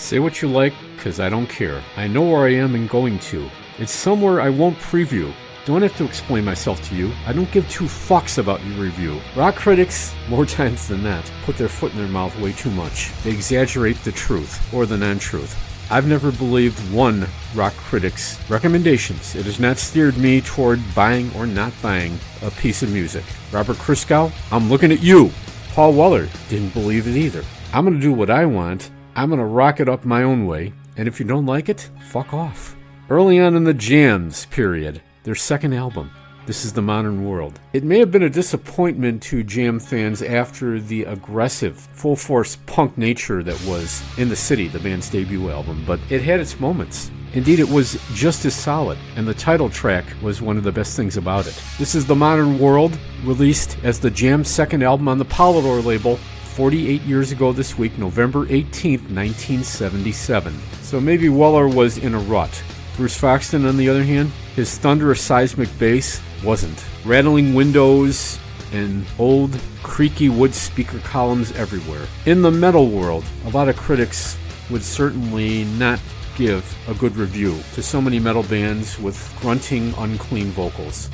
Say what you like, cause I don't care. I know where I am and going to. It's somewhere I won't preview. Don't have to explain myself to you. I don't give two fucks about your review. Rock critics, more times than not, put their foot in their mouth way too much. They exaggerate the truth, or the non-truth. I've never believed one rock critic's recommendations. It has not steered me toward buying or not buying a piece of music. Robert Christgau, I'm looking at you. Paul Weller didn't believe it either. I'm going to do what I want. I'm going to rock it up my own way. And if you don't like it, fuck off. Early on in the Jams period, their second album, This Is the Modern World. It may have been a disappointment to Jam fans after the aggressive, full-force punk nature that was In the City, the band's debut album, but it had its moments. Indeed, it was just as solid, and the title track was one of the best things about it. This Is the Modern World, released as the Jam's second album on the Polydor label 48 years ago this week, November 18th, 1977. So maybe Weller was in a rut. Bruce Foxton, on the other hand, his thunderous seismic bass wasn't. Rattling windows and old, creaky wood speaker columns everywhere. In the metal world, a lot of critics would certainly not give a good review to so many metal bands with grunting, unclean vocals.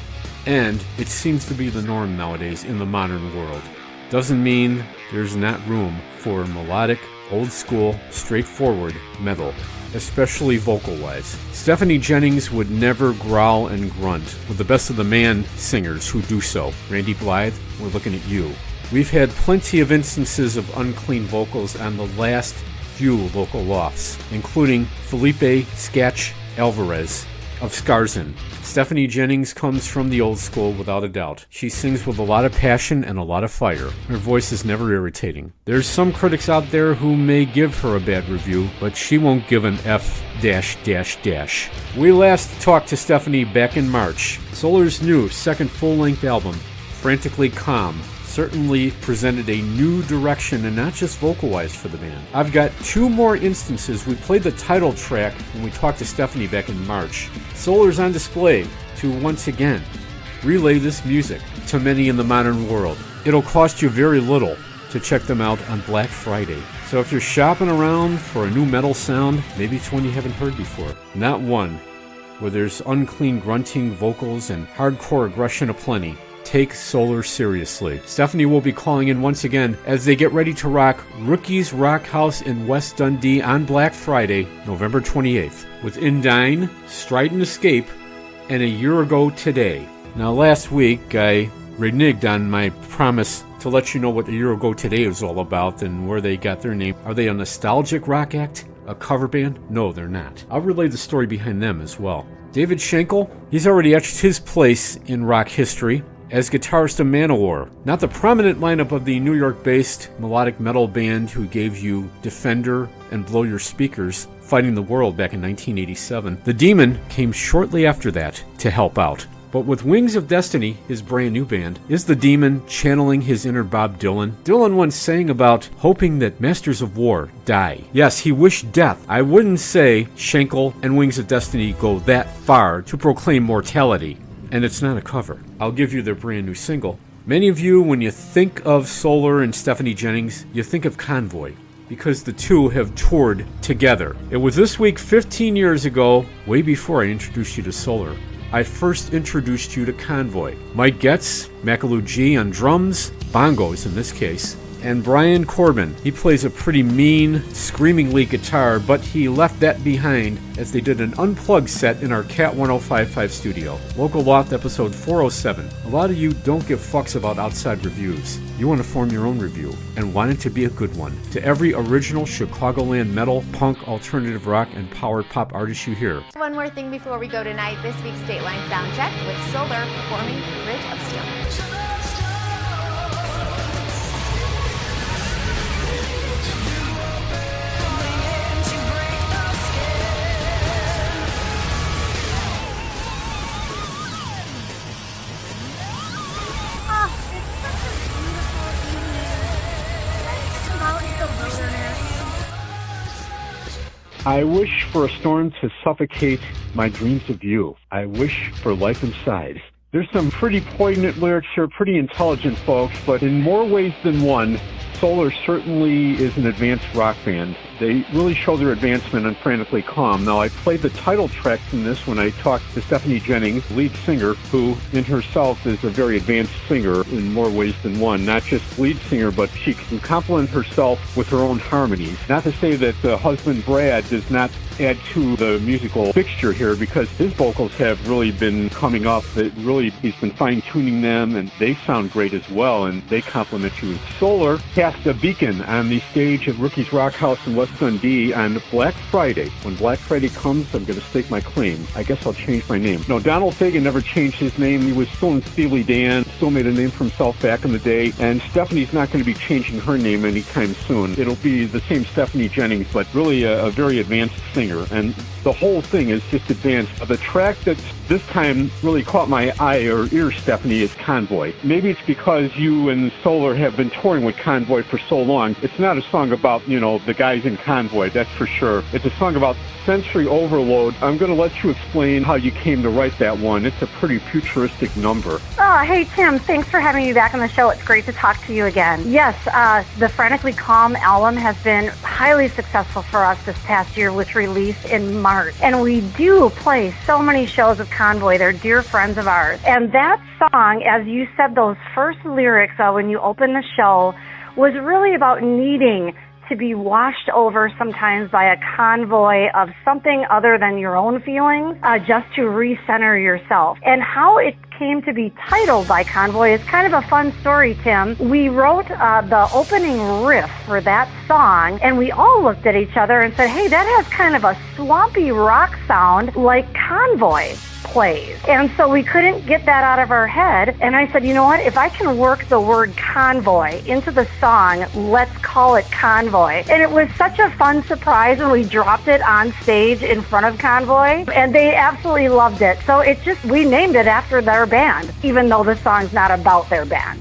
And it seems to be the norm nowadays in the modern world. Doesn't mean there's not room for melodic, old-school, straightforward metal, especially vocal-wise. Stephanie Jennings would never growl and grunt, with the best of the man singers who do so. Randy Blythe, we're looking at you. We've had plenty of instances of unclean vocals on the last few local lofts, including Felipe Sketch Alvarez of Scarzin. Stephanie Jennings comes from the old school without a doubt. She sings with a lot of passion and a lot of fire. Her voice is never irritating. There's some critics out there who may give her a bad review, but she won't give an F dash dash dash. We last talked to Stephanie back in March. Solar's new second full-length album, Frantically Calm, certainly presented a new direction, and not just vocal-wise for the band. I've got two more instances. We played the title track when we talked to Stephanie back in March. Solar's on display to once again relay this music to many in the modern world. It'll cost you very little to check them out on Black Friday. So if you're shopping around for a new metal sound, maybe it's one you haven't heard before. Not one where there's unclean grunting vocals and hardcore aggression aplenty. Take Solar seriously. Stephanie will be calling in once again as they get ready to rock Rookies Rock House in West Dundee on Black Friday, November 28th, with Indign, Strident Escape, and A Year Ago Today. Now, last week I reneged on my promise to let you know what A Year Ago Today is all about and where they got their name. Are they a nostalgic rock act? A cover band? No, they're not. I'll relay the story behind them as well. David Schenkel, he's already etched his place in rock history as guitarist of Manowar, not the prominent lineup of the New York-based melodic metal band who gave you Defender and Blow Your Speakers, Fighting the World back in 1987. The Demon came shortly after that to help out. But with Wings of Destiny, his brand new band, is the Demon channeling his inner Bob Dylan? Dylan once sang about hoping that Masters of War die. Yes, he wished death. I wouldn't say Schenkel and Wings of Destiny go that far to proclaim mortality. And it's not a cover. I'll give you their brand new single. Many of you, when you think of Solar and Stephanie Jennings, you think of Convoy, because the two have toured together. It was this week 15 years ago, way before I introduced you to Solar, I first introduced you to Convoy. Mike Getz, Makaloo G on drums, bongos in this case, and Brian Corbin. He plays a pretty mean, screaming lead guitar, but he left that behind as they did an unplugged set in our Cat 1055 studio. Local Loft episode 407. A lot of you don't give fucks about outside reviews. You want to form your own review, and want it to be a good one. To every original Chicagoland metal, punk, alternative rock, and power pop artist you hear. One more thing before we go tonight, this week's Dateline Soundcheck with Solar performing Bridge of Stone. I wish for a storm to suffocate my dreams of you. I wish for life inside. There's some pretty poignant lyrics here, pretty intelligent folks, but in more ways than one, Solar certainly is an advanced rock band. They really show their advancement on Frantically Calm. Now, I played the title track from this when I talked to Stephanie Jennings, lead singer, who in herself is a very advanced singer in more ways than one. Not just lead singer, but she can complement herself with her own harmonies. Not to say that the husband, Brad, does not add to the musical fixture here, because his vocals have really been coming up. He's been fine-tuning them, and they sound great as well, and they complement you. Solar cast a beacon on the stage at Rookie's Rock House in West Dundee on Black Friday. When Black Friday comes, I'm going to stake my claim. I guess I'll change my name. No, Donald Fagen never changed his name. He was still in Steely Dan, still made a name for himself back in the day, and Stephanie's not going to be changing her name anytime soon. It'll be the same Stephanie Jennings, but really a very advanced singer. And the whole thing is just advanced. The track that this time really caught my eye or ear, Stephanie, is Convoy. Maybe it's because you and Solar have been touring with Convoy for so long. It's not a song about, the guys in Convoy, that's for sure. It's a song about sensory overload. I'm going to let you explain how you came to write that one. It's a pretty futuristic number. Oh, hey, Tim. Thanks for having me back on the show. It's great to talk to you again. Yes, the Frantically Calm album has been highly successful for us this past year, which released in March. And we do play so many shows with Convoy. They're dear friends of ours. And that song, as you said, those first lyrics when you open the show, was really about needing to be washed over sometimes by a convoy of something other than your own feelings, just to recenter yourself. And how it came to be titled by Convoy is kind of a fun story, Tim. We wrote the opening riff for that song, and we all looked at each other and said, hey, that has kind of a swampy rock sound like Convoy plays. And so we couldn't get that out of our head. And I said, you know what? If I can work the word convoy into the song, let's call it Convoy. And it was such a fun surprise when we dropped it on stage in front of Convoy, and they absolutely loved it. So we named it after their band, even though the song's not about their band.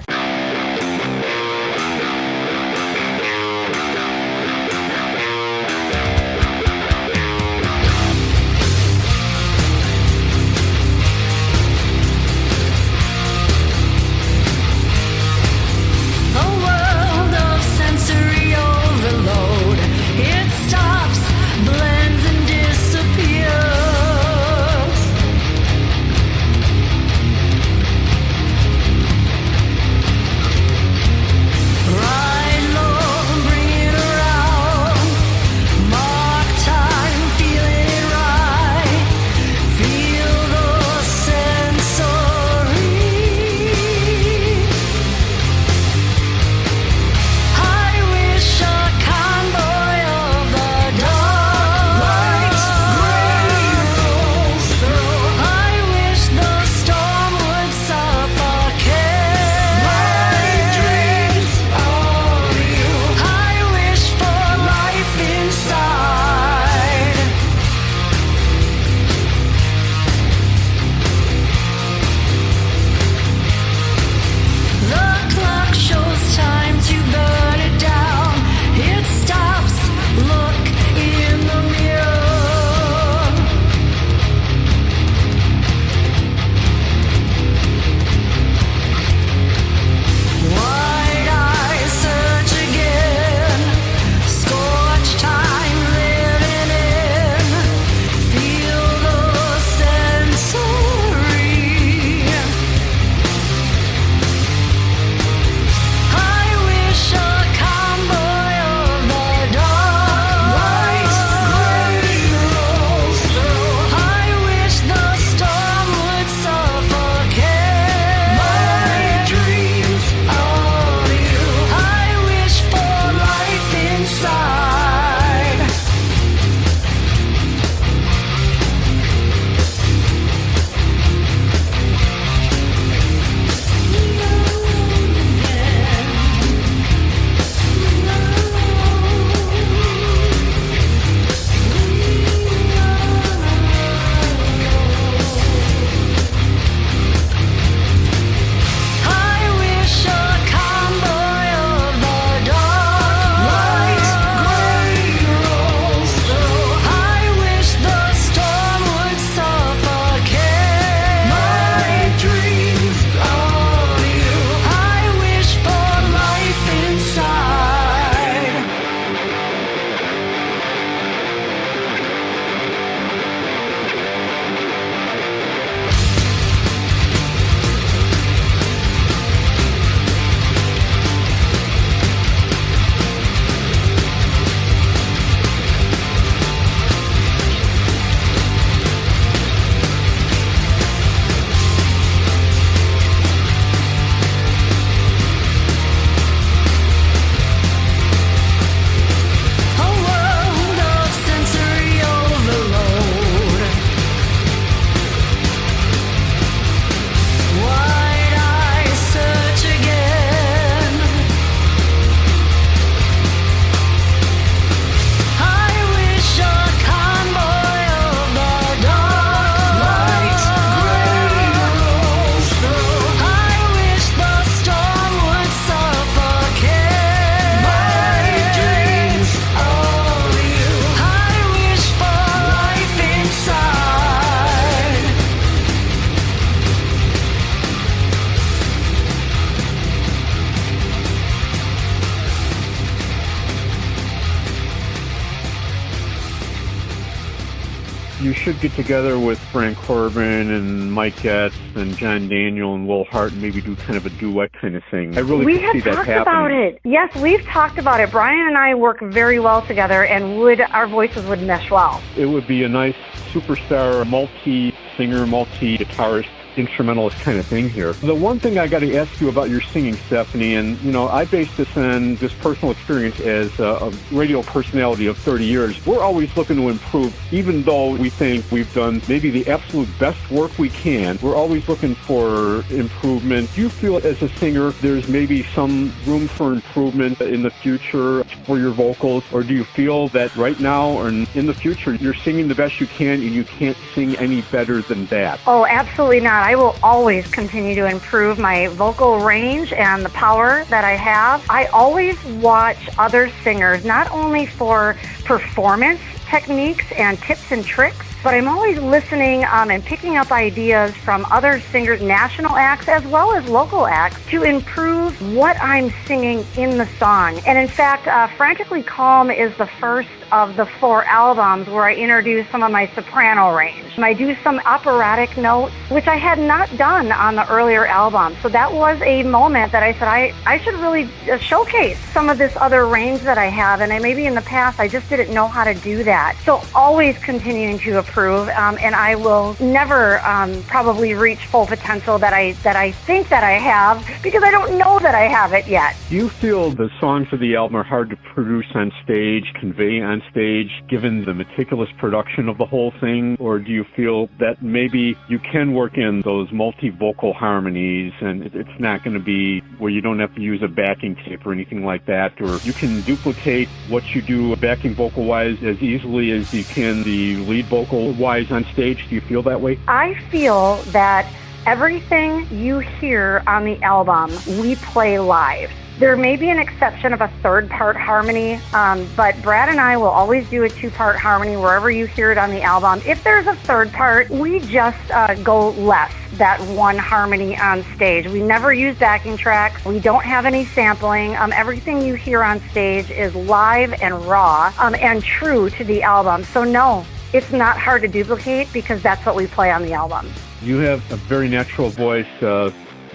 You should get together with Brian Corbin and Mike Getz and John Daniel and Will Hart and maybe do kind of a duet kind of thing. I really We could see have that talked happening. about it. Yes, we've talked about it. Brian and I work very well together, and our voices would mesh well. It would be a nice superstar, multi-singer, multi-guitarist, instrumentalist kind of thing here. The one thing I got to ask you about your singing, Stephanie, and I base this on just personal experience as a radio personality of 30 years. We're always looking to improve, even though we think we've done maybe the absolute best work we can. We're always looking for improvement. Do you feel as a singer there's maybe some room for improvement in the future for your vocals, or do you feel that right now or in the future you're singing the best you can and you can't sing any better than that? Oh, absolutely not. I will always continue to improve my vocal range and the power that I have. I always watch other singers, not only for performance techniques and tips and tricks, but I'm always listening and picking up ideas from other singers, national acts as well as local acts, to improve what I'm singing in the song. And in fact, Frantically Calm is the first of the 4 albums where I introduce some of my soprano range. I do some operatic notes, which I had not done on the earlier album. So that was a moment that I said I should really showcase some of this other range that I have, and maybe in the past I just didn't know how to do that. So always continuing to improve, and I will never probably reach full potential that I think that I have, because I don't know that I have it yet. Do you feel the songs of the album are hard to produce on stage, convey on stage, given the meticulous production of the whole thing? Or do you feel that maybe you can work in those multi-vocal harmonies and it's not going to be where you don't have to use a backing tape or anything like that, or you can duplicate what you do backing vocal-wise as easily as you can the lead vocal-wise on stage? Do you feel that way? I feel that everything you hear on the album, we play live. There may be an exception of a 3rd-part harmony, but Brad and I will always do a 2-part harmony wherever you hear it on the album. If there's a 3rd part, we just go less that 1 harmony on stage. We never use backing tracks. We don't have any sampling. Everything you hear on stage is live and raw and true to the album. So no, it's not hard to duplicate because that's what we play on the album. You have a very natural voice.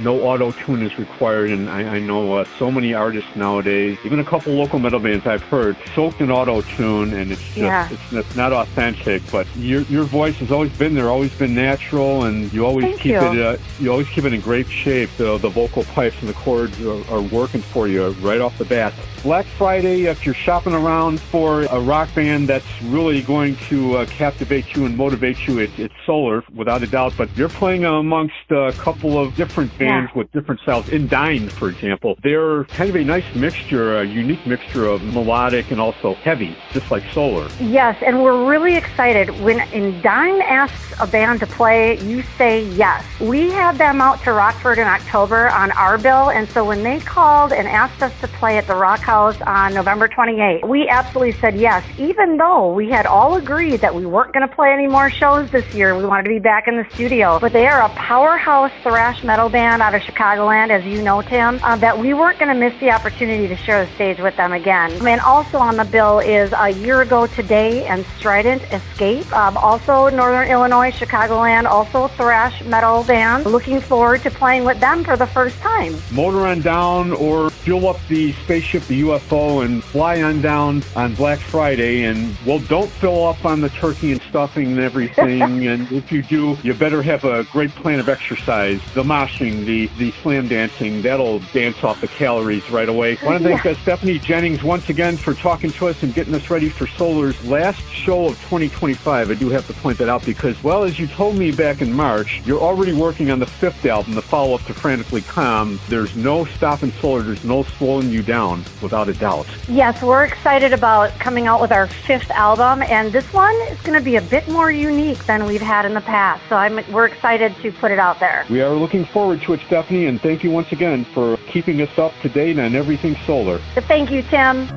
No auto-tune is required, and I know so many artists nowadays, even a couple local metal bands I've heard, soaked in auto-tune, and it's just it's not authentic. But your voice has always been there, always been natural, and you always keep it in great shape. The vocal pipes and the chords are working for you right off the bat. Black Friday, if you're shopping around for a rock band that's really going to captivate you and motivate you, it's Solar, without a doubt. But you're playing amongst a couple of different bands with different styles. Indign, for example, they're kind of a nice mixture, a unique mixture of melodic and also heavy, just like Solar. Yes, and we're really excited. When Indign asks a band to play, you say yes. We had them out to Rockford in October on our bill, and so when they called and asked us to play at the Rock House on November 28th, we absolutely said yes, even though we had all agreed that we weren't going to play any more shows this year. We wanted to be back in the studio. But they are a powerhouse thrash metal band out of Chicagoland, as you know, Tim, that we weren't going to miss the opportunity to share the stage with them again. And also on the bill is A Year Ago Today and Strident Escape, also Northern Illinois, Chicagoland, also thrash metal band. Looking forward to playing with them for the first time. Motor on down or fuel up the spaceship, the UFO, and fly on down on Black Friday. And, well, don't fill up on the turkey and stuffing and everything. And if you do, you better have a great plan of exercise. The moshing, the slam dancing, that'll dance off the calories right away. I want to thank Stephanie Jennings once again for talking to us and getting us ready for Solar's last show of 2025. I do have to point that out because, well, as you told me back in March, you're already working on the 5th album, the follow-up to Frantically Calm. There's no stopping Solar. There's no slowing you down, without a doubt. Yes, we're excited about coming out with our 5th album, and this one is going to be a bit more unique than we've had in the past. So we're excited to put it out there. We are looking forward to it, Stephanie, and thank you once again for keeping us up to date on everything Solar. Thank you, Tim.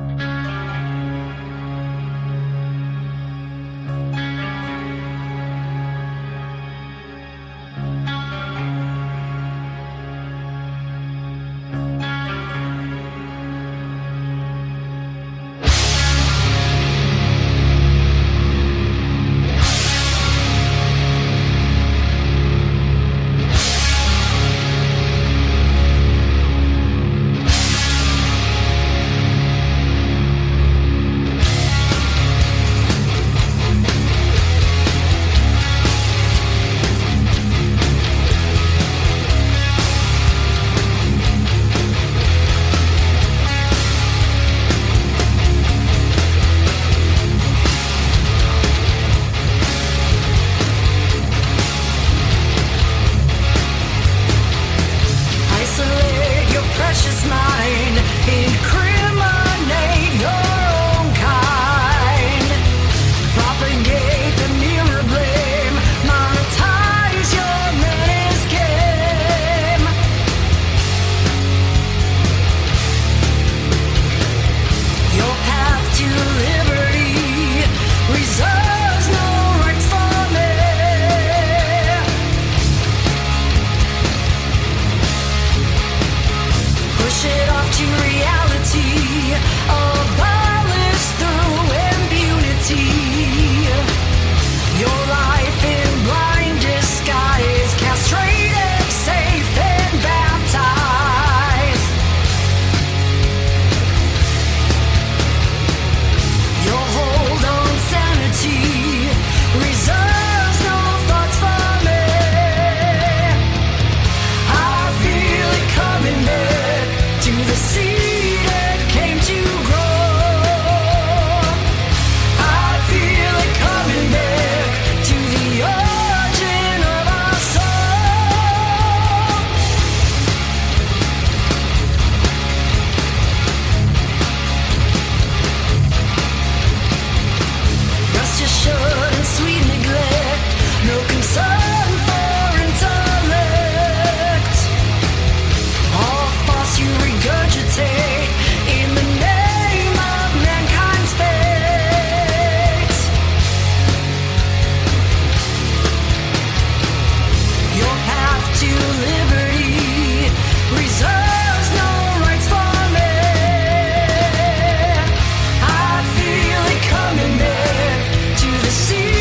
passion and sweet neglect, no concern for intellect. All thoughts you regurgitate in the name of mankind's fate. Your path to liberty reserves no rights for me. I feel it coming there to the sea.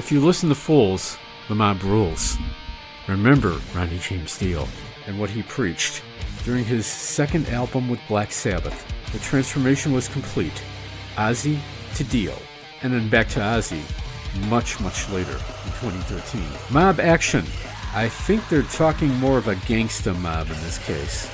If you listen to Fools, the mob rules. Remember Ronnie James Dio and what he preached. During his second album with Black Sabbath, the transformation was complete. Ozzy to Dio, and then back to Ozzy much, much later in 2013. Mob action. I think they're talking more of a gangsta mob in this case.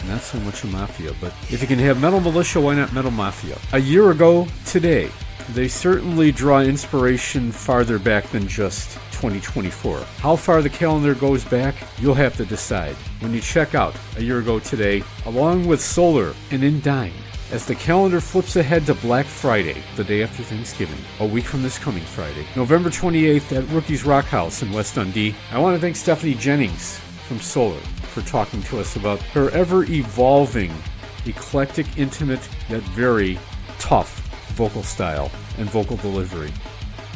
Not so much a mafia, but if you can have Metal Militia, why not Metal Mafia? A year ago today, they certainly draw inspiration farther back than just 2024. How far the calendar goes back, you'll have to decide when you check out A Year Ago Today, along with Solar and Indign, as the calendar flips ahead to Black Friday, the day after Thanksgiving, a week from this coming Friday, November 28th at Rookie's Rock House in West Dundee. I want to thank Stephanie Jennings from Solar for talking to us about her ever-evolving, eclectic, intimate, yet very tough vocal style and vocal delivery.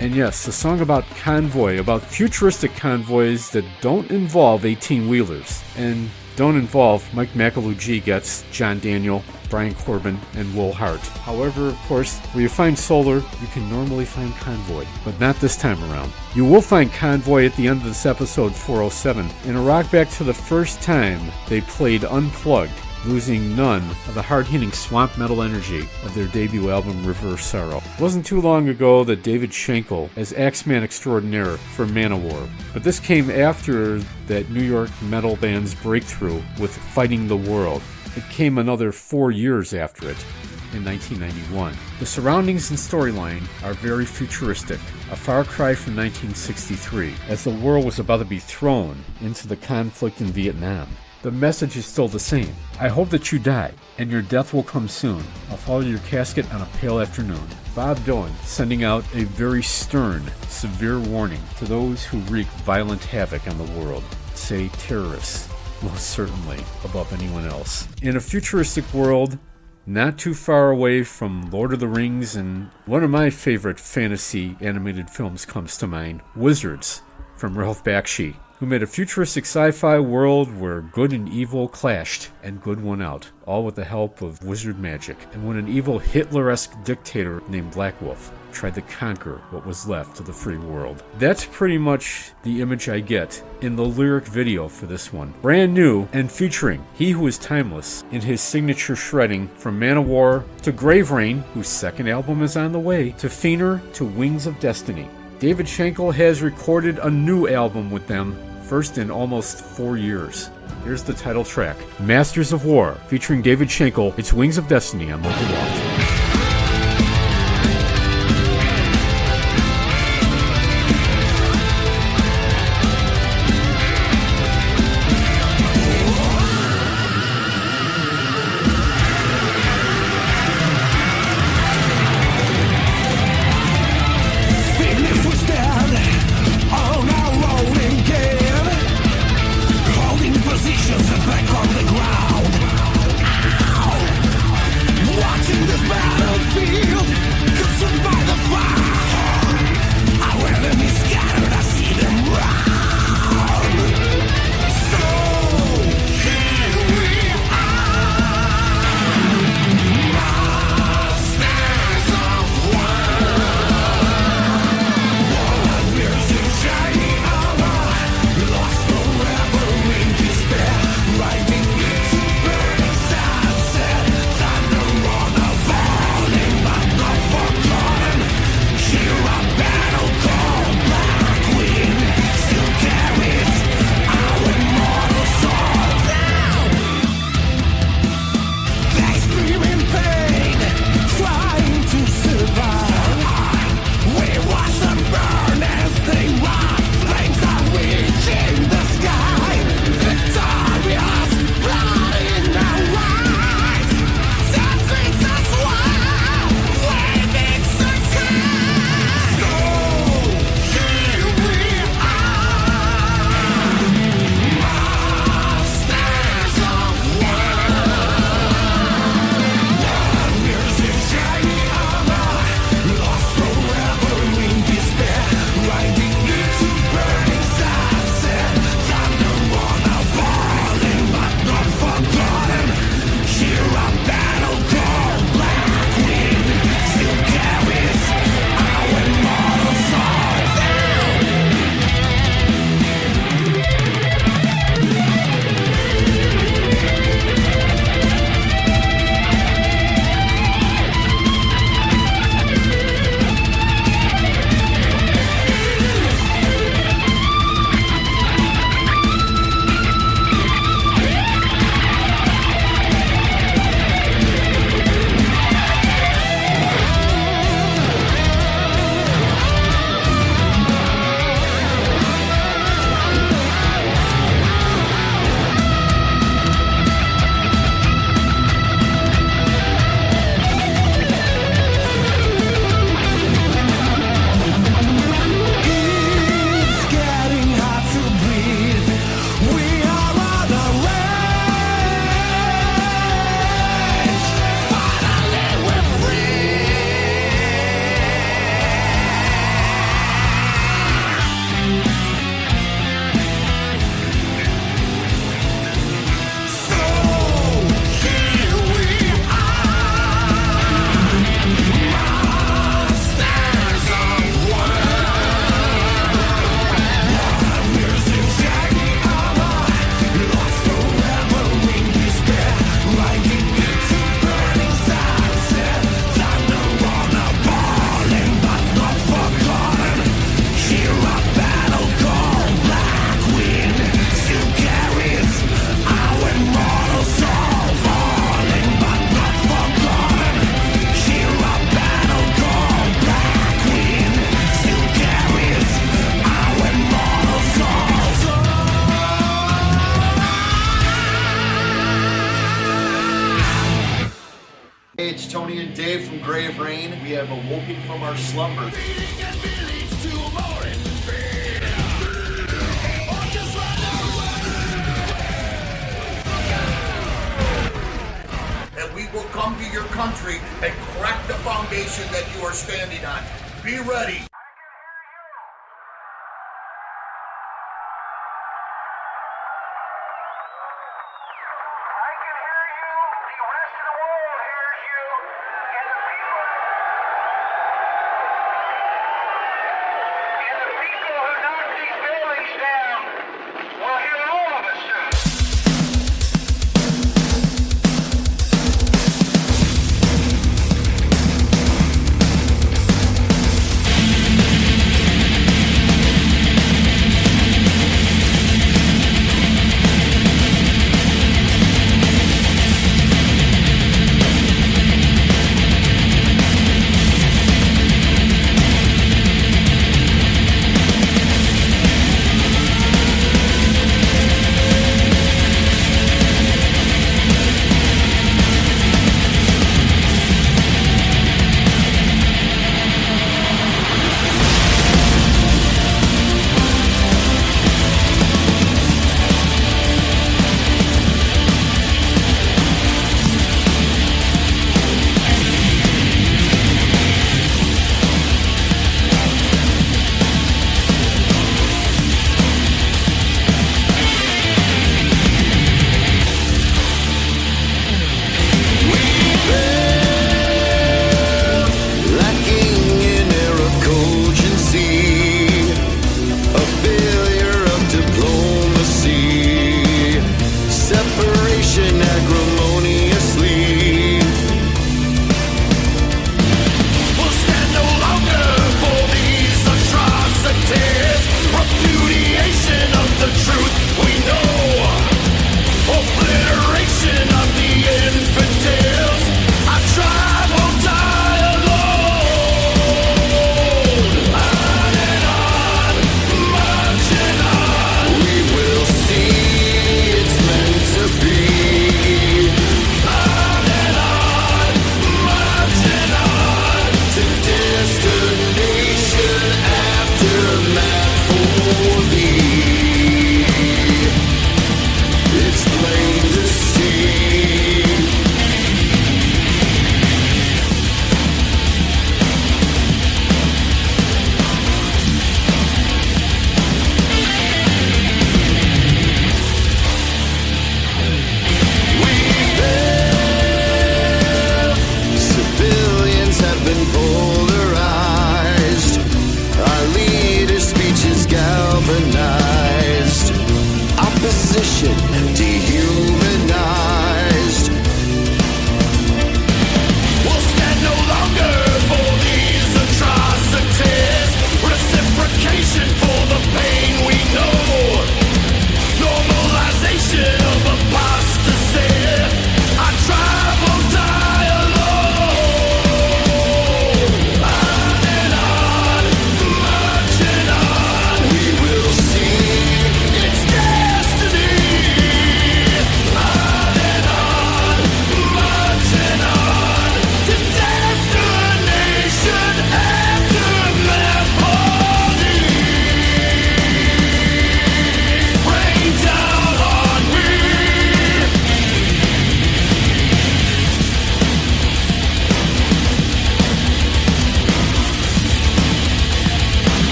And yes, a song about Convoy, about futuristic convoys that don't involve 18-wheelers and don't involve Mike McAloo Gets, John Daniel, Brian Corbin, and Will Hart. However, of course, where you find Solar, you can normally find Convoy, but not this time around. You will find Convoy at the end of this episode 407, in a rock back to the first time they played unplugged, losing none of the hard-hitting swamp metal energy of their debut album Reverse Sorrow. It wasn't too long ago that David Schenkel as Axeman Extraordinaire for Manowar, but this came after that New York metal band's breakthrough with Fighting the World. It came another 4 years after it, in 1991. The surroundings and storyline are very futuristic, a far cry from 1963, as the world was about to be thrown into the conflict in Vietnam. The message is still the same. I hope that you die, and your death will come soon. I'll follow your casket on a pale afternoon. Bob Dylan sending out a very stern, severe warning to those who wreak violent havoc on the world. Say terrorists, most certainly, above anyone else. In a futuristic world, not too far away from Lord of the Rings, and one of my favorite fantasy animated films comes to mind, Wizards, from Ralph Bakshi, who made a futuristic sci-fi world where good and evil clashed, and good won out, all with the help of wizard magic. And when an evil Hitler-esque dictator named Black Wolf tried to conquer what was left of the free world. That's pretty much the image I get in the lyric video for this one. Brand new and featuring He Who Is Timeless in his signature shredding from Manowar to Grave Rain, whose second album is on the way, to Fiender to Wings of Destiny. David Schenkel has recorded a new album with them, first in almost 4 years. Here's the title track, Masters of War, featuring David Schenkel. It's Wings of Destiny on Local Loft. Watching this brain, we have awoken from our slumber. And we will come to your country and crack the foundation that you are standing on. Be ready.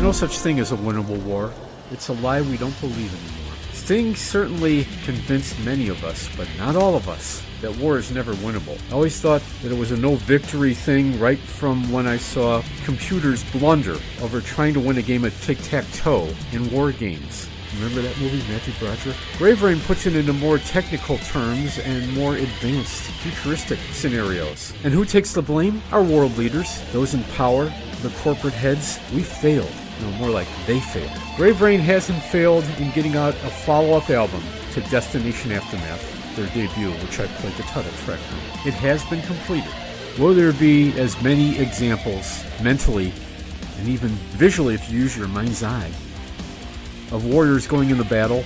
no such thing as a winnable war. It's a lie we don't believe anymore. Sting certainly convinced many of us, but not all of us, that war is never winnable. I always thought that it was a no-victory thing right from when I saw computers blunder over trying to win a game of tic-tac-toe in war games. Remember that movie, Matthew Broderick? Brave Rain puts it into more technical terms and more advanced, futuristic scenarios. And who takes the blame? Our world leaders, those in power, the corporate heads. We failed. No, more like they failed. Brave Rain hasn't failed in getting out a follow-up album to Destination Aftermath, their debut, which I played the title track from. It has been completed. Will there be as many examples, mentally, and even visually if you use your mind's eye, of warriors going into battle,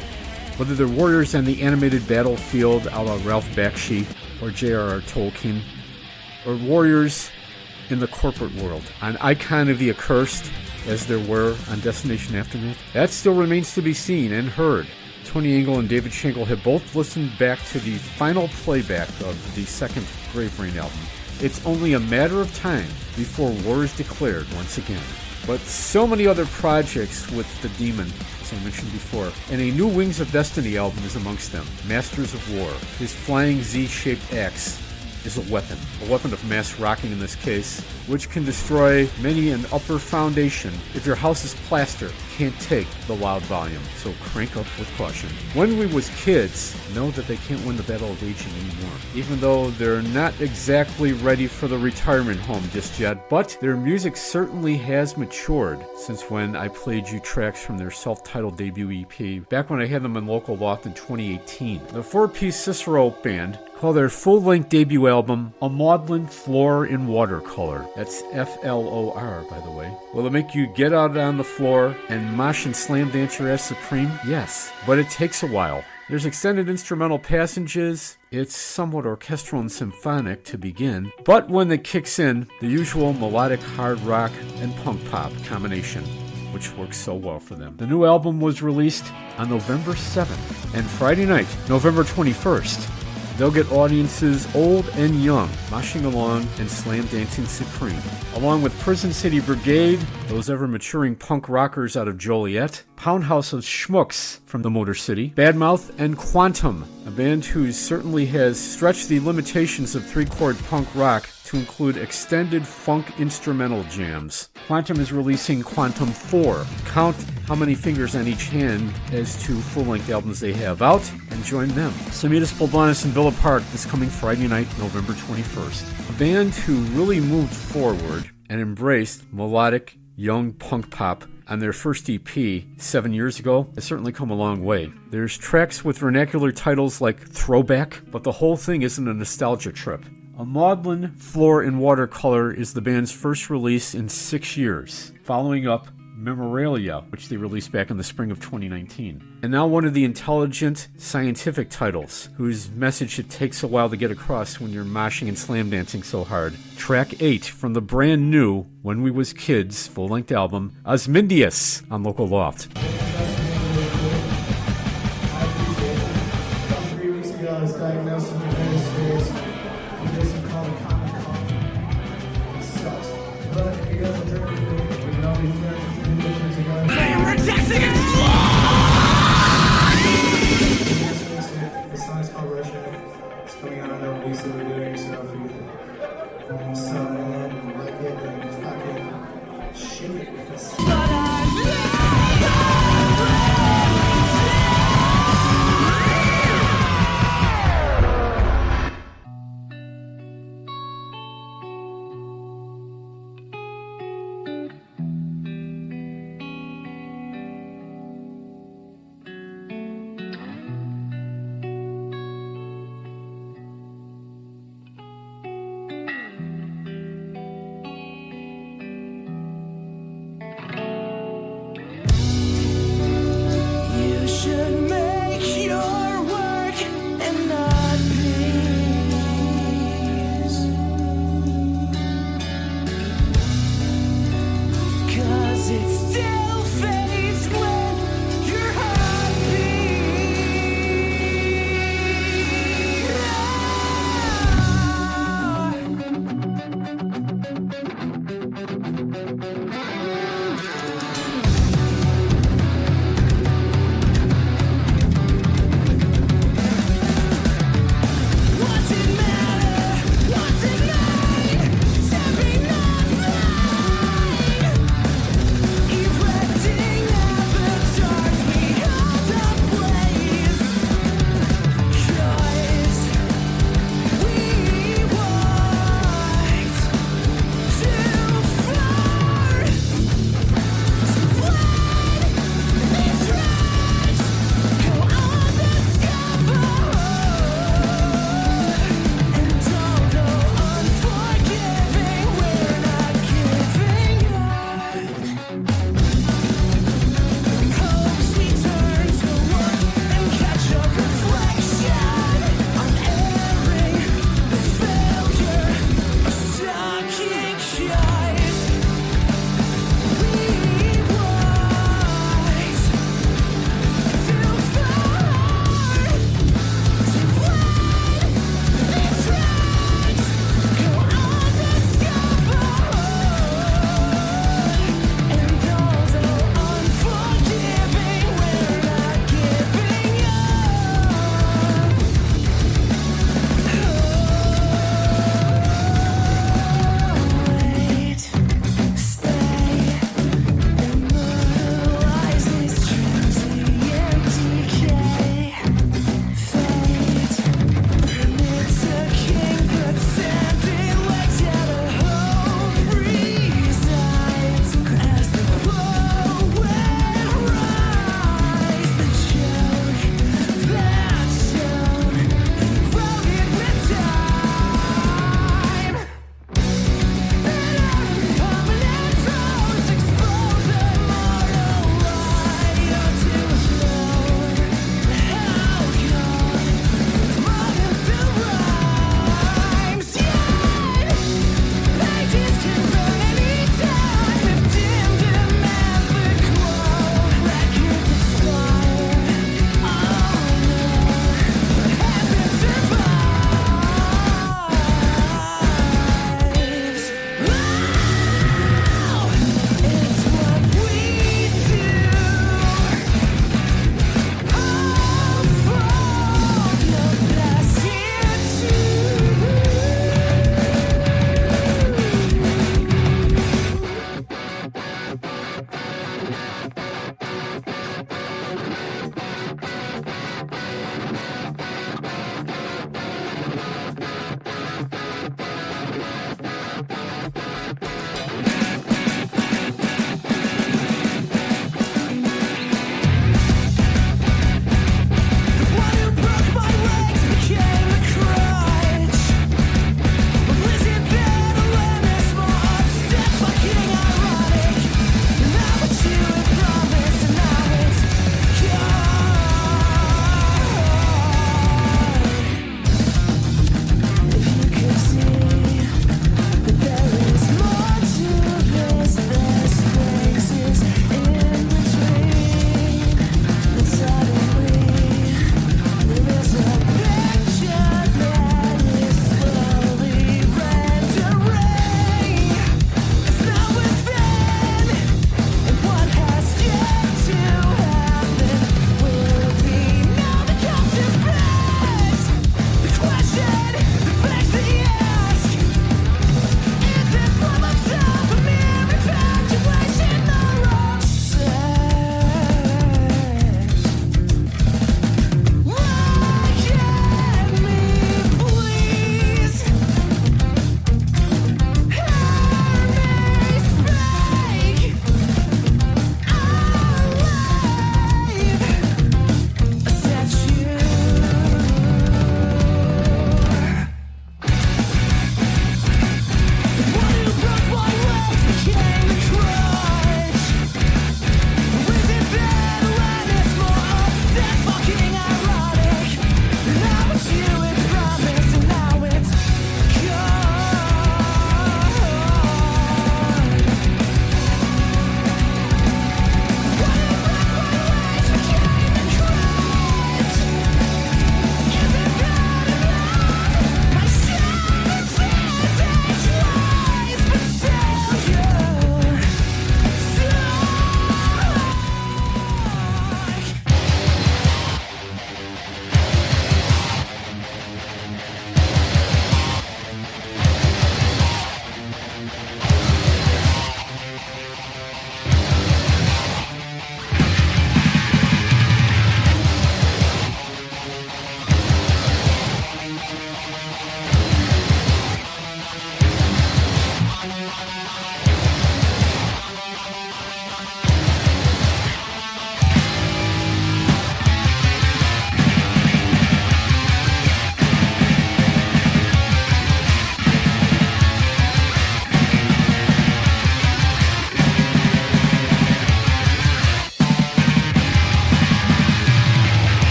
whether they're warriors on the animated battlefield a la Ralph Bakshi or J.R.R. Tolkien, or warriors in the corporate world, on Icon of the Accursed, as there were on Destination Aftermath? That still remains to be seen and heard. Tony Engel and David Schenkel have both listened back to the final playback of the second Brave Rain album. It's only a matter of time before war is declared once again. But so many other projects with the Demon, as I mentioned before, and a new Wings of Destiny album is amongst them. Masters of War. His flying Z-shaped axe is a weapon of mass rocking in this case, which can destroy many an upper foundation if your house's plaster can't take the loud volume, so crank up with caution. When We Was Kids know that they can't win the battle of aging anymore, even though they're not exactly ready for the retirement home just yet, but their music certainly has matured since when I played you tracks from their self-titled debut EP, back when I had them in local Loft in 2018. The four-piece Cicero band call their full-length debut album A Maudlin Floor in Watercolor. That's F-L-O-R, by the way. Will it make you get out on the floor and mosh and slam dance your ass supreme? Yes, but it takes a while. There's extended instrumental passages. It's somewhat orchestral and symphonic to begin, but when it kicks in, the usual melodic hard rock and punk pop combination, which works so well for them. The new album was released on November 7th, and Friday night, November 21st, they'll get audiences old and young moshing along and slam dancing supreme. Along with Prison City Brigade, those ever-maturing punk rockers out of Joliet, Poundhouse of Schmucks from the Motor City, Badmouth, and Quantum, a band who certainly has stretched the limitations of three-chord punk rock to include extended funk instrumental jams. Quantum is releasing Quantum 4. Count how many fingers on each hand as to full-length albums they have out, and join them. Semitas Poldonis in Villa Park this coming Friday night, November 21st. A band who really moved forward and embraced melodic, young punk pop on their first EP 7 years ago has certainly come a long way. There's tracks with vernacular titles like Throwback, but the whole thing isn't a nostalgia trip. A Maudlin Floor in Watercolor is the band's first release in 6 years, following up Memoralia, which they released back in the spring of 2019. And now one of the intelligent, scientific titles, whose message it takes a while to get across when you're moshing and slam dancing so hard. Track 8 from the brand new When We Was Kids full-length album, Osmindius, on Local Loft. About 3 weeks ago, I was diagnosed with a very serious condition called a common cough. It sucks. But if you guys are drinking with me, we can all be friends with the difference together. The song is called Russia. It's coming out on a release that we're doing, so if you sell it and like it, then fucking ship it with us.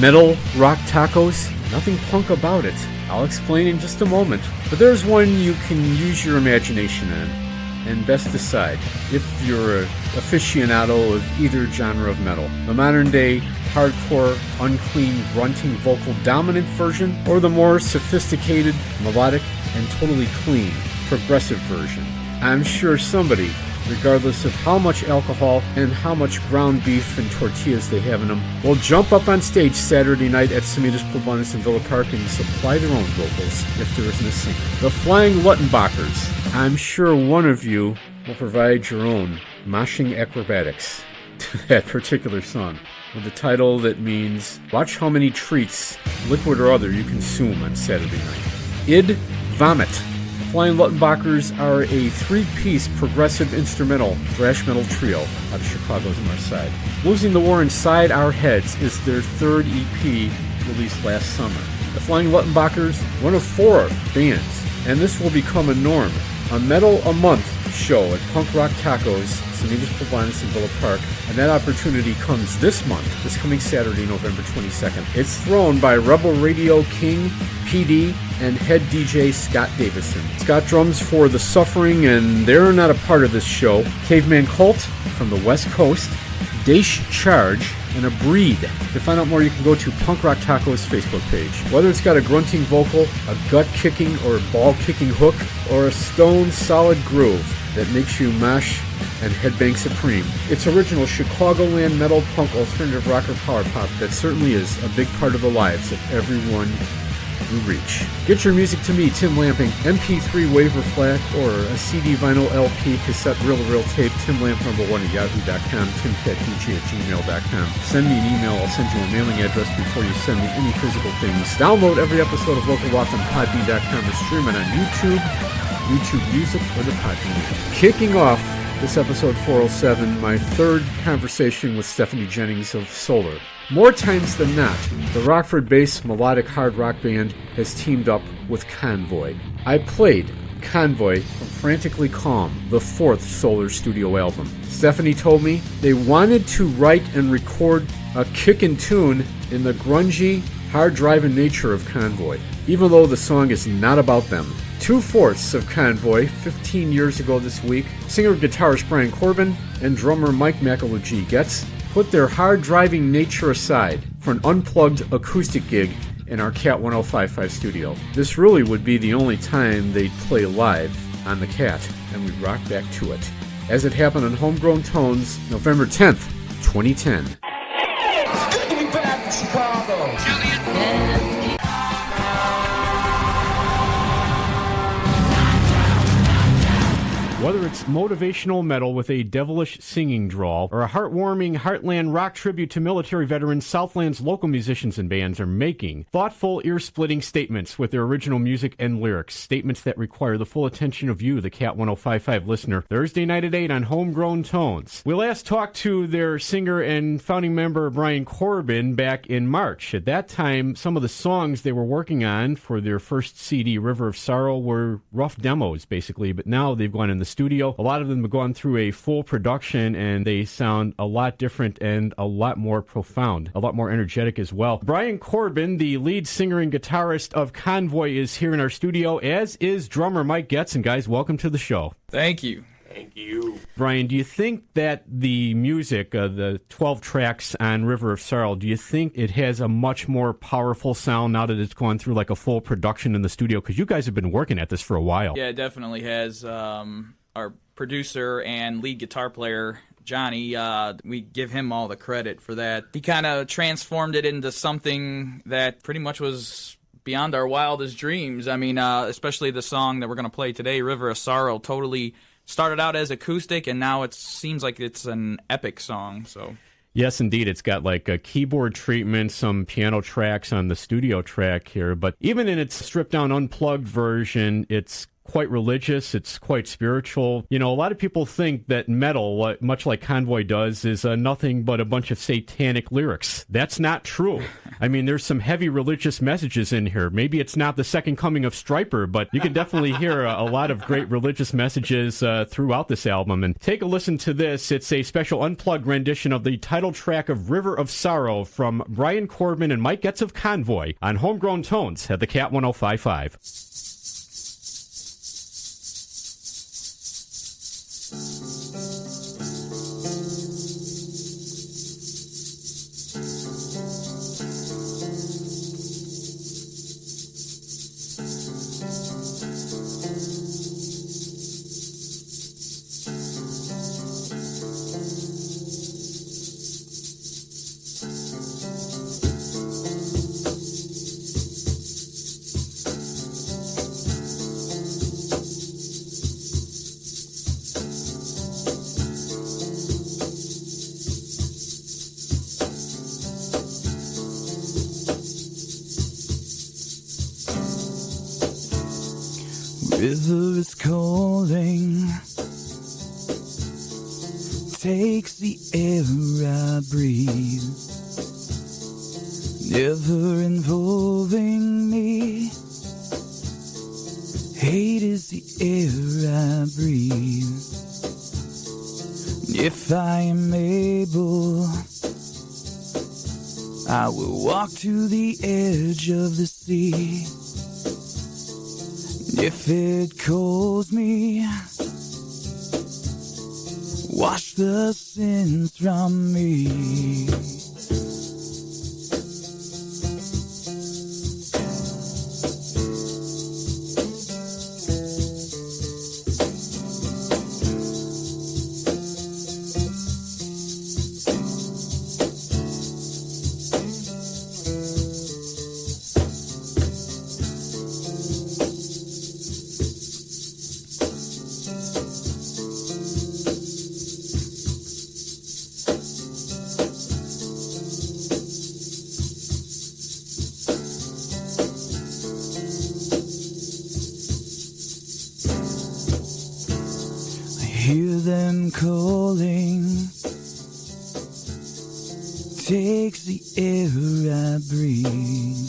Metal rock tacos? Nothing punk about it. I'll explain in just a moment. But there's one you can use your imagination on, and best decide if you're an aficionado of either genre of metal. The modern day, hardcore, unclean, grunting vocal dominant version, or the more sophisticated, melodic, and totally clean, progressive version. I'm sure somebody, regardless of how much alcohol and how much ground beef and tortillas they have in them, will jump up on stage Saturday night at Semitas Plebunus in Villa Park and supply their own vocals if there isn't a singer. The Flying Luttenbachers. I'm sure one of you will provide your own moshing acrobatics to that particular song, with a title that means, watch how many treats, liquid or other, you consume on Saturday night. Id Vomit. Flying Luttenbachers are a three-piece progressive instrumental thrash metal trio out of Chicago's north side. Losing the War Inside Our Heads is their third EP released last summer. The Flying Luttenbachers, one of 4 bands, and this will become a norm. A Metal a Month show at Punk Rock Tacos, Semitas Plebunus in Villa Park, and that opportunity comes this coming Saturday, November 22nd. It's thrown by Rebel Radio King, PD, and head DJ Scott Davison. Scott drums for The Suffering, and they're not a part of this show. Caveman Cult from the West Coast, Daesh Charge, and a Breed. To find out more, you can go to Punk Rock Tacos Facebook page. Whether it's got a grunting vocal, a gut-kicking or ball-kicking hook, or a stone solid groove that makes you mosh and headbang supreme, it's original Chicagoland metal punk alternative rock or power pop that certainly is a big part of the lives of everyone you reach. Get your music to me, Tim Lamping, MP3 waiver flat, or a CD, vinyl, LP, cassette, reel-to-reel tape, timlamp1 at yahoo.com, timcatdj@gmail.com. Send me an email, I'll send you a mailing address before you send me any physical things. Download every episode of Local Loft on podbean.com or stream it on YouTube Music, or the Podbean. Kicking off this episode 407, my third conversation with Stephanie Jennings of Solar. More times than not, the Rockford-based melodic hard rock band has teamed up with Convoy. I played Convoy from Frantically Calm, the 4th Solar studio album. Stephanie told me they wanted to write and record a kickin' tune in the grungy, hard-driving nature of Convoy, even though the song is not about them. 2/4 of Convoy, 15 years ago this week, singer-guitarist Brian Corbin and drummer Mike McAloo Getz put their hard-driving nature aside for an unplugged acoustic gig in our Cat 1055 studio. This really would be the only time they'd play live on the Cat, and we'd rock back to it. As it happened on Homegrown Tones, November 10th, 2010. Back to Chicago. Whether it's motivational metal with a devilish singing drawl, or a heartwarming heartland rock tribute to military veterans, Southland's local musicians and bands are making thoughtful, ear-splitting statements with their original music and lyrics. Statements that require the full attention of you, the Cat 1055 listener. Thursday night at 8 on Homegrown Tones. We last talked to their singer and founding member Brian Corbin back in March. At that time, some of the songs they were working on for their first CD, River of Sorrow, were rough demos, basically, but now they've gone in the studio. A lot of them have gone through a full production, and they sound a lot different and a lot more profound, a lot more energetic as well. Brian Corbin, the lead singer and guitarist of Convoy, is here in our studio, as is drummer Mike Getz. And guys, welcome to the show. Thank you. Thank you. Brian, do you think that the music, the 12 tracks on River of Sorrow, do you think it has a much more powerful sound now that it's gone through like a full production in the studio? Because you guys have been working at this for a while. Yeah, it definitely has. Our producer and lead guitar player, Johnny, we give him all the credit for that. He kind of transformed it into something that pretty much was beyond our wildest dreams. I mean, especially the song that we're going to play today, River of Sorrow, totally started out as acoustic, and now it seems like it's an epic song. So Yes, indeed. It's got like a keyboard treatment, some piano tracks on the studio track here, but even in its stripped down, unplugged version, it's quite religious. It's quite spiritual. You know, a lot of people think that metal, much like Convoy does, is nothing but a bunch of satanic lyrics. That's not true. I mean, there's some heavy religious messages in here. Maybe it's not the second coming of Stryper, but you can definitely hear a lot of great religious messages throughout this album. And take a listen to this. It's a special unplugged rendition of the title track of River of Sorrow from Brian Corbin and Mike Getz of Convoy on Homegrown Tones at the Cat 105.5. River is calling, takes the air I breathe, never involving me. Hate is the air I breathe. If I am able, I will walk to the edge of the sea. If it calls me, wash the sins from me. Hear them calling, takes the air I breathe.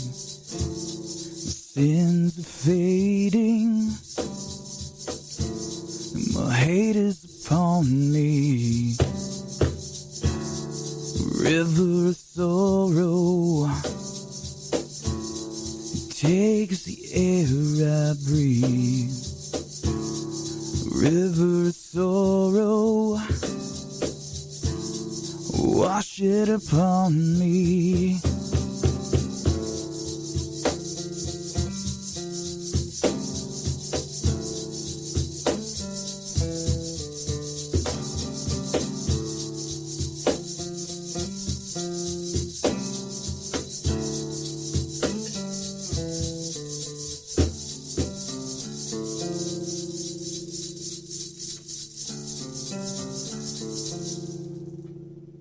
The sins are fading, my hate is upon me. River of sorrow, takes the air I breathe. River of sorrow, wash it upon me.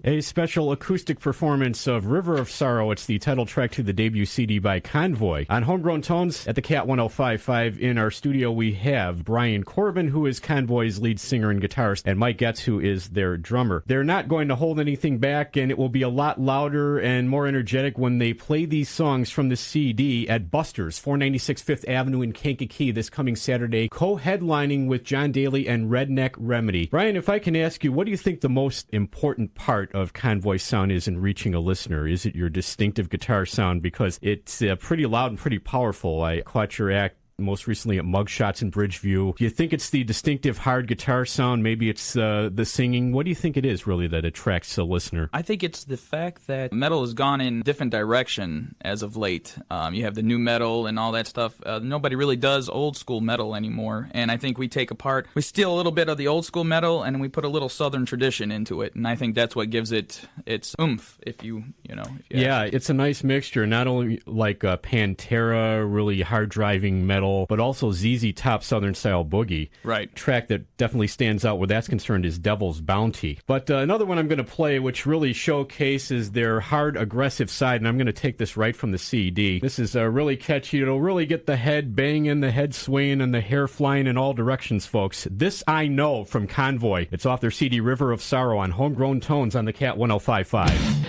A special acoustic performance of River of Sorrow. It's the title track to the debut CD by Convoy. On Homegrown Tones at the Cat 105.5 in our studio, we have Brian Corbin, who is Convoy's lead singer and guitarist, and Mike Getz, who is their drummer. They're not going to hold anything back, and it will be a lot louder and more energetic when they play these songs from the CD at Buster's, 496 Fifth Avenue in Kankakee this coming Saturday, co-headlining with John Daly and Redneck Remedy. Brian, if I can ask you, what do you think the most important part of Convoy sound is in reaching a listener? Is it your distinctive guitar sound? Because it's pretty loud and pretty powerful. I caught your act most recently at Mugshots in Bridgeview. Do you think it's the distinctive hard guitar sound? Maybe it's the singing? What do you think it is really that attracts a listener? I think it's the fact that metal has gone in a different direction as of late. You have the new metal and all that stuff. Nobody really does old school metal anymore, and I think we steal a little bit of the old school metal and we put a little southern tradition into it, and I think that's what gives it its oomph, yeah, it's a nice mixture, not only like Pantera, really hard driving metal, soul, but also ZZ Top Southern Style Boogie. Right. Track that definitely stands out where that's concerned is Devil's Bounty. But another one I'm going to play, which really showcases their hard, aggressive side, and I'm going to take this right from the CD. This is really catchy. It'll really get the head banging, the head swaying, and the hair flying in all directions, folks. This I Know from Convoy. It's off their CD River of Sorrow on Homegrown Tones on the Cat 105.5.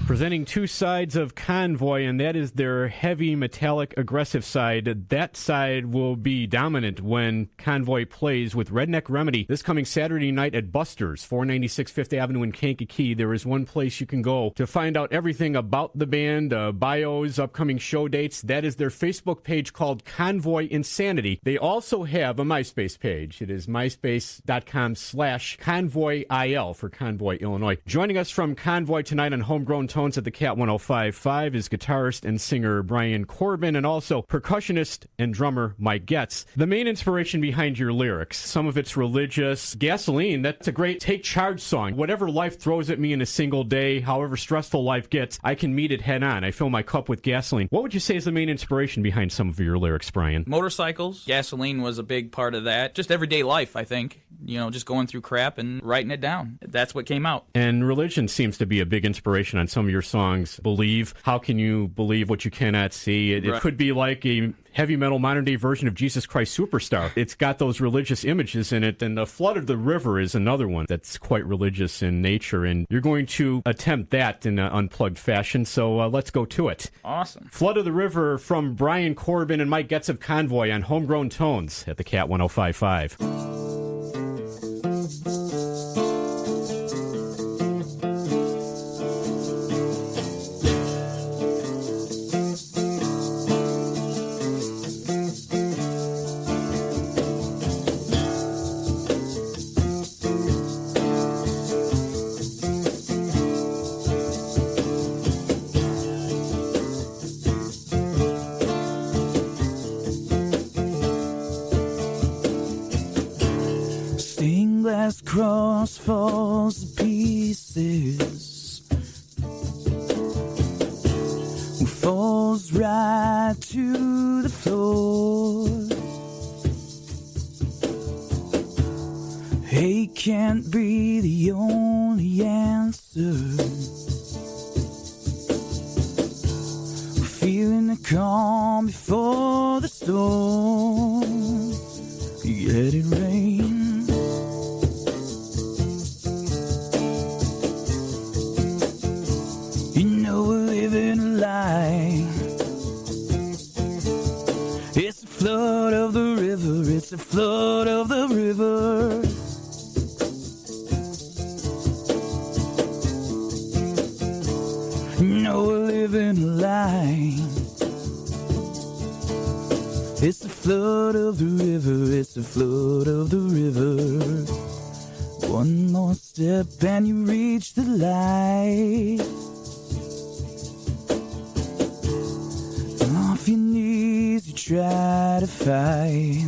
Presenting two sides of Convoy, and that is their heavy, metallic, aggressive side. That side will be dominant when Convoy plays with Redneck Remedy this coming Saturday night at Buster's, 496 Fifth Avenue in Kankakee. There is one place you can go to find out everything about the band, bios, upcoming show dates. That is their Facebook page called Convoy Insanity. They also have a MySpace page. It is myspace.com/ConvoyIL for Convoy, Illinois. Joining us from Convoy tonight on Homegrown Tones at the Cat 105.5 is guitarist and singer Brian Corbin, and also percussionist and drummer Mike Getz. The main inspiration behind your lyrics, some of it's religious. Gasoline, that's a great take charge song. Whatever life throws at me in a single day, however stressful life gets, I can meet it head on. I fill my cup with gasoline. What would you say is the main inspiration behind some of your lyrics, Brian? Motorcycles. Gasoline was a big part of that. Just everyday life, I think. You know, just going through crap and writing it down. That's what came out. And religion seems to be a big inspiration on some of your songs. Believe. How can you believe what you cannot see? It could be like a heavy metal modern day version of Jesus Christ Superstar. It's got those religious images in it, and the Flood of the River is another one that's quite religious in nature, and you're going to attempt that in an unplugged fashion, so let's go to it. Awesome. Flood of the River from Brian Corbin and Mike Getz of Convoy on Homegrown Tones at the Cat 105.5. Stained glass cross falls to pieces. goes right to the floor. Hate can't be the only answer. Feeling the calm before the storm. You let it rain. You know we're living a lie. It's the flood of the river. It's the flood of the river. You know we're living a lie. It's the flood of the river, it's the flood of the river. One more step and you reach the light. Off your knees you try to fight.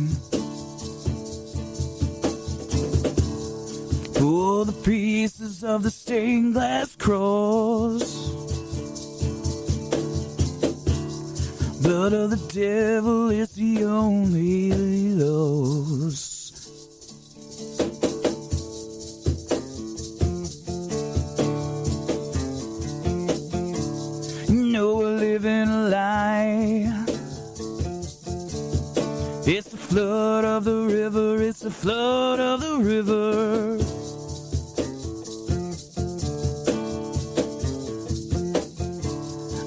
Pull the pieces of the stained glass cross. Blood of the devil is the only loss. You know we're living a lie. It's the flood of the river, it's the flood of the river.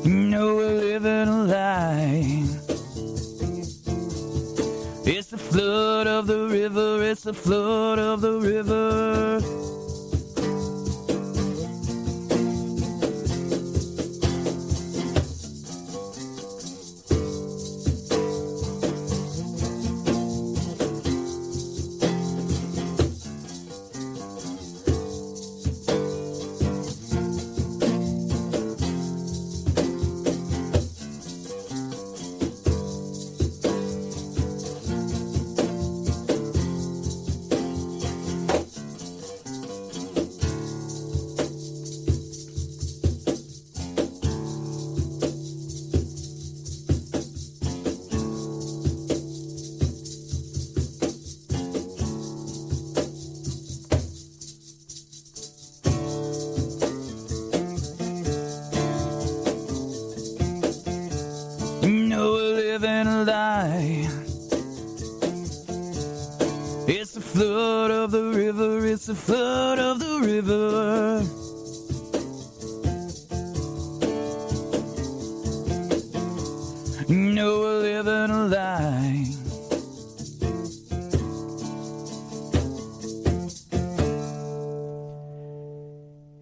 You know we're living a lie. It's the flood of the river, it's the flood of the river. It's the flood of the river, it's the flood of the river. You know we're living a lie.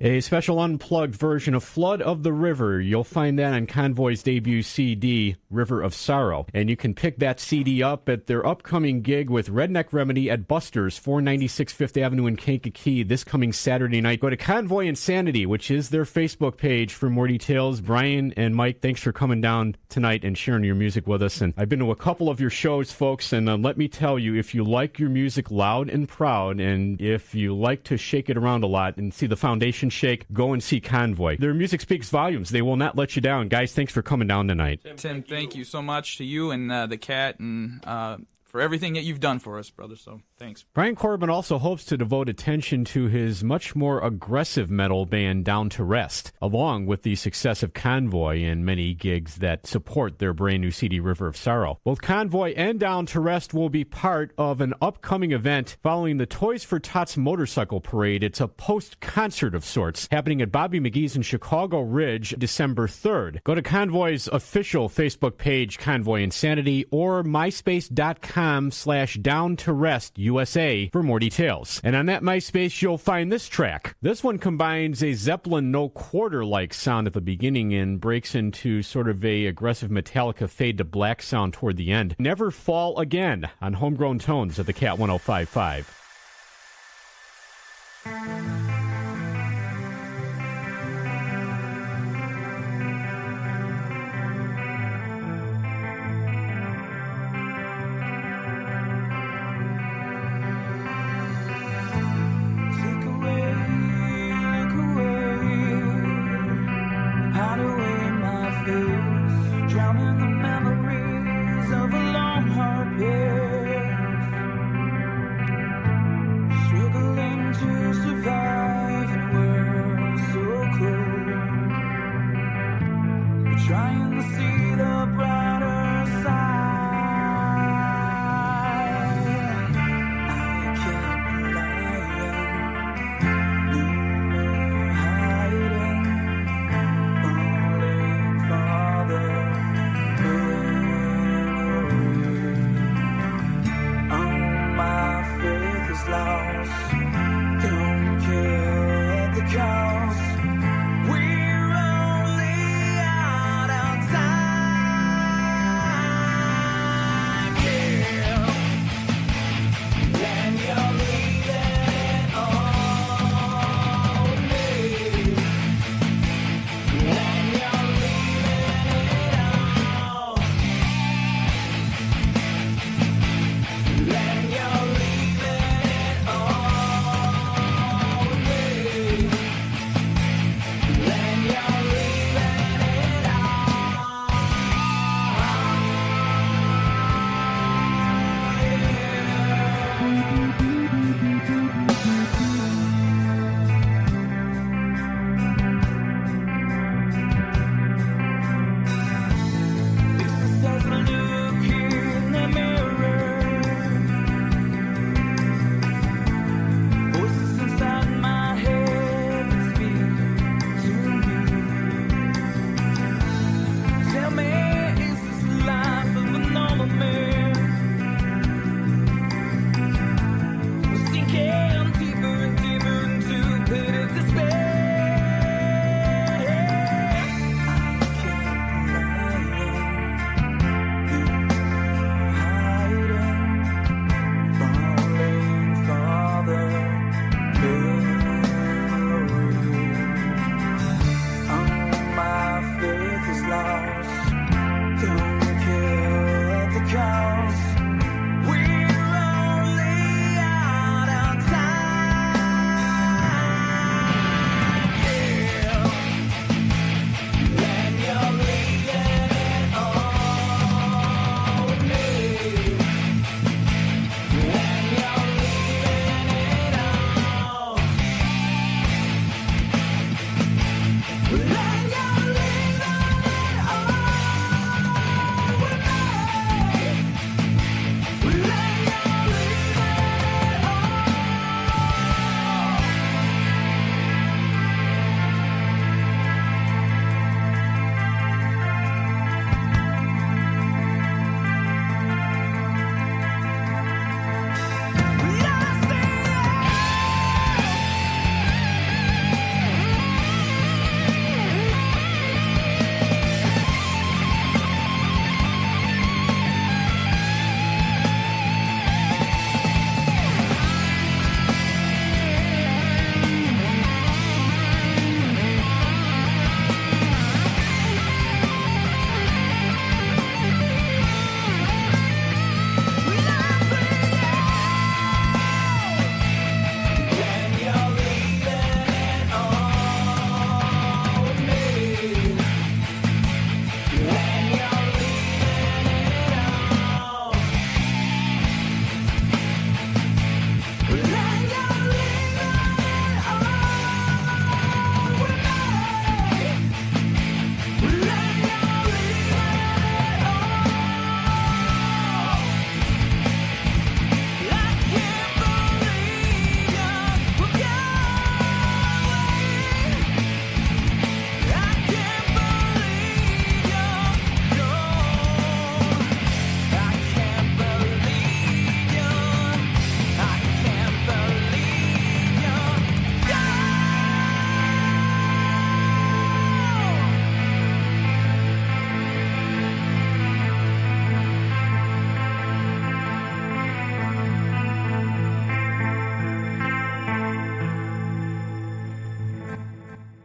A special unplugged version of Flood of the River. You'll find that on Convoy's debut CD, River of Sorrow. And you can pick that CD up at their upcoming gig with Redneck Remedy at Buster's, 496 Fifth Avenue in Kankakee, this coming Saturday night. Go to Convoy Insanity, which is their Facebook page, for more details. Brian and Mike, thanks for coming down tonight and sharing your music with us. And I've been to a couple of your shows, folks, and let me tell you, if you like your music loud and proud, and if you like to shake it around a lot and see the foundation shake, go and see Convoy. Their music speaks volumes. They will not let you down. Guys, thanks for coming down tonight. Tim, thank you so much to you and the Cat and for everything that you've done for us, brother. So thanks. Brian Corbin also hopes to devote attention to his much more aggressive metal band Down to Rest, along with the success of Convoy and many gigs that support their brand new CD, River of Sorrow. Both Convoy and Down to Rest will be part of an upcoming event following the Toys for Tots motorcycle parade. It's a post-concert of sorts happening at Bobby McGee's in Chicago Ridge, December 3rd. Go to Convoy's official Facebook page, Convoy Insanity, or myspace.com/down-to-rest-USA for more details. And on that MySpace, you'll find this track. This one combines a Zeppelin no quarter-like sound at the beginning and breaks into sort of a aggressive Metallica fade to black sound toward the end. Never Fall Again on Homegrown Tones at the Cat 105.5.